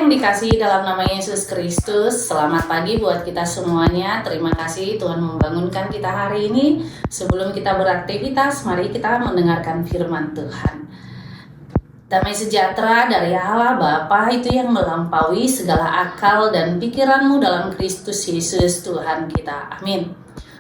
yang dikasihi dalam nama Yesus Kristus, selamat pagi buat kita semuanya. Terima kasih Tuhan membangunkan kita hari ini. Sebelum kita beraktivitas, mari kita mendengarkan firman Tuhan. Damai sejahtera dari Allah Bapa itu yang melampaui segala akal dan pikiranmu dalam Kristus Yesus Tuhan kita. Amin.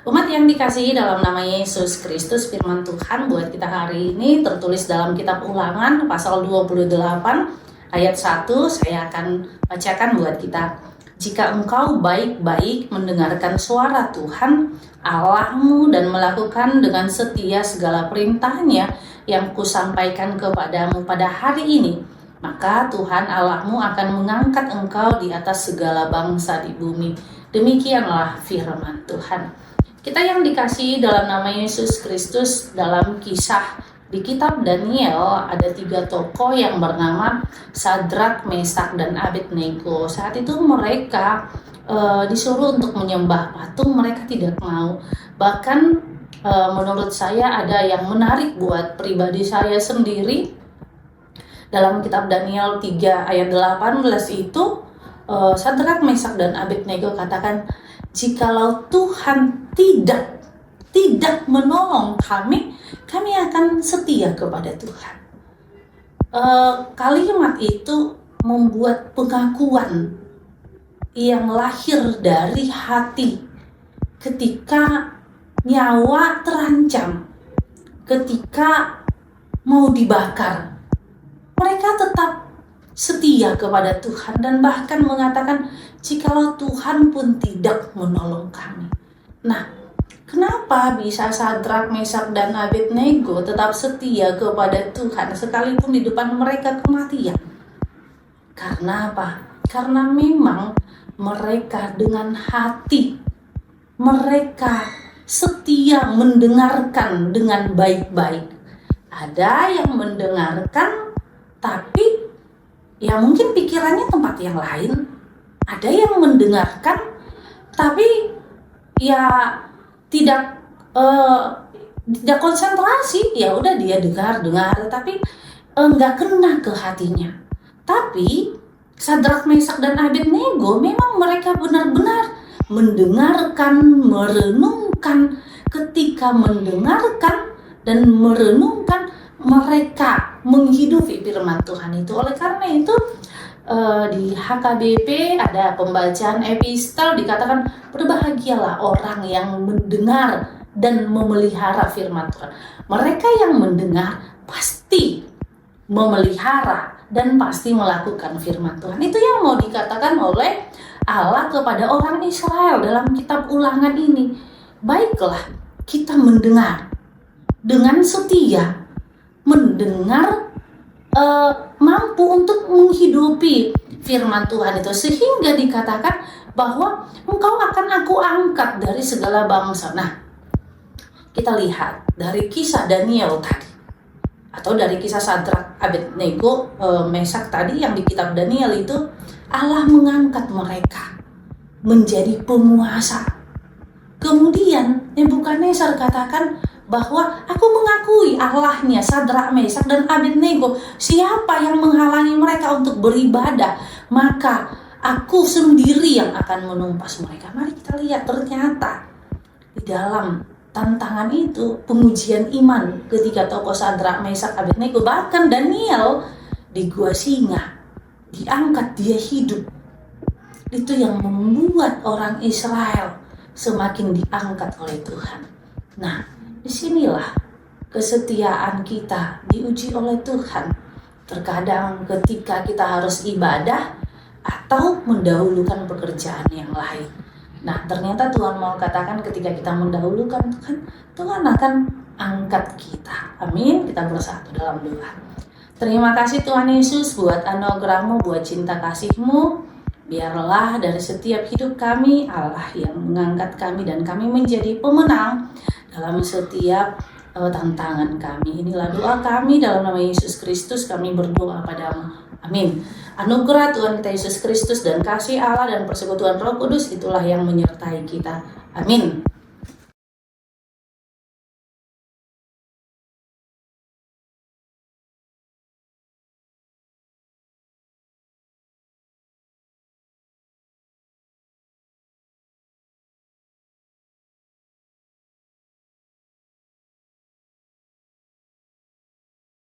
Umat yang dikasihi dalam nama Yesus Kristus, firman Tuhan buat kita hari ini tertulis dalam kitab Ulangan pasal 28 ayat 1, saya akan bacakan buat kita. Jika engkau baik-baik mendengarkan suara Tuhan Allahmu dan melakukan dengan setia segala perintahnya yang kusampaikan kepadamu pada hari ini, maka Tuhan Allahmu akan mengangkat engkau di atas segala bangsa di bumi. Demikianlah firman Tuhan. Kita yang dikasihi dalam nama Yesus Kristus, dalam kisah di kitab Daniel ada 3 tokoh yang bernama Sadrak, Mesak, dan Abednego. Saat itu mereka disuruh untuk menyembah patung, mereka tidak mau. Bahkan menurut saya ada yang menarik buat pribadi saya sendiri. Dalam kitab Daniel 3 ayat 18 itu Sadrak, Mesak, dan Abednego katakan, jikalau Tuhan tidak menolong kami akan setia kepada Tuhan. Kalimat itu membuat pengakuan yang lahir dari hati ketika nyawa terancam, ketika mau dibakar. Mereka tetap setia kepada Tuhan dan bahkan mengatakan, jikalau Tuhan pun tidak menolong kami. Nah, kenapa bisa Sadrak, Mesak, dan Abednego tetap setia kepada Tuhan sekalipun di depan mereka kematian? Karena apa? Karena memang mereka dengan hati, mereka setia mendengarkan dengan baik-baik. Ada yang mendengarkan tapi ya mungkin pikirannya tempat yang lain. Ada yang mendengarkan tapi ya tidak konsentrasi, ya udah dia dengar tapi nggak kena ke hatinya. Tapi Sadrak, Mesak, dan Abednego memang mereka benar-benar mendengarkan, merenungkan. Ketika mendengarkan dan merenungkan, mereka menghidupi firman Tuhan itu. Oleh karena itu di HKBP ada pembacaan epistel dikatakan, berbahagialah orang yang mendengar dan memelihara firman Tuhan. Mereka yang mendengar pasti memelihara dan pasti melakukan firman Tuhan. Itu yang mau dikatakan oleh Allah kepada orang Israel dalam kitab Ulangan ini. Baiklah, kita mendengar dengan setia, mendengar mampu untuk menghidupi firman Tuhan itu, sehingga dikatakan bahwa engkau akan aku angkat dari segala bangsa. Nah, kita lihat dari kisah Daniel tadi, atau dari kisah Sadrak, Abednego, Mesak tadi yang di kitab Daniel itu, Allah mengangkat mereka menjadi penguasa. Kemudian Nebukadnezar katakan bahwa aku mengakui Allahnya Sadrak, Mesak, dan Abednego. Siapa yang menghalangi mereka untuk beribadah, maka aku sendiri yang akan menumpas mereka. Mari kita lihat, ternyata di dalam tantangan itu, pengujian iman ketika tokoh Sadrak, Mesak, Abednego, bahkan Daniel di gua singa, diangkat, dia hidup. Itu yang membuat orang Israel semakin diangkat oleh Tuhan. Nah, disinilah kesetiaan kita diuji oleh Tuhan. Terkadang ketika kita harus ibadah atau mendahulukan pekerjaan yang lain. Nah, ternyata Tuhan mau katakan ketika kita mendahulukan Tuhan, Tuhan akan angkat kita. Amin. Kita bersatu dalam doa. Terima kasih Tuhan Yesus buat anugerah-Mu, buat cinta kasih-Mu. Biarlah dari setiap hidup kami, Allah yang mengangkat kami dan kami menjadi pemenang dalam setiap tantangan kami. Inilah doa kami dalam nama Yesus Kristus, kami berdoa padamu. Amin. Anugerah Tuhan kita Yesus Kristus dan kasih Allah dan persekutuan Roh Kudus itulah yang menyertai kita. Amin.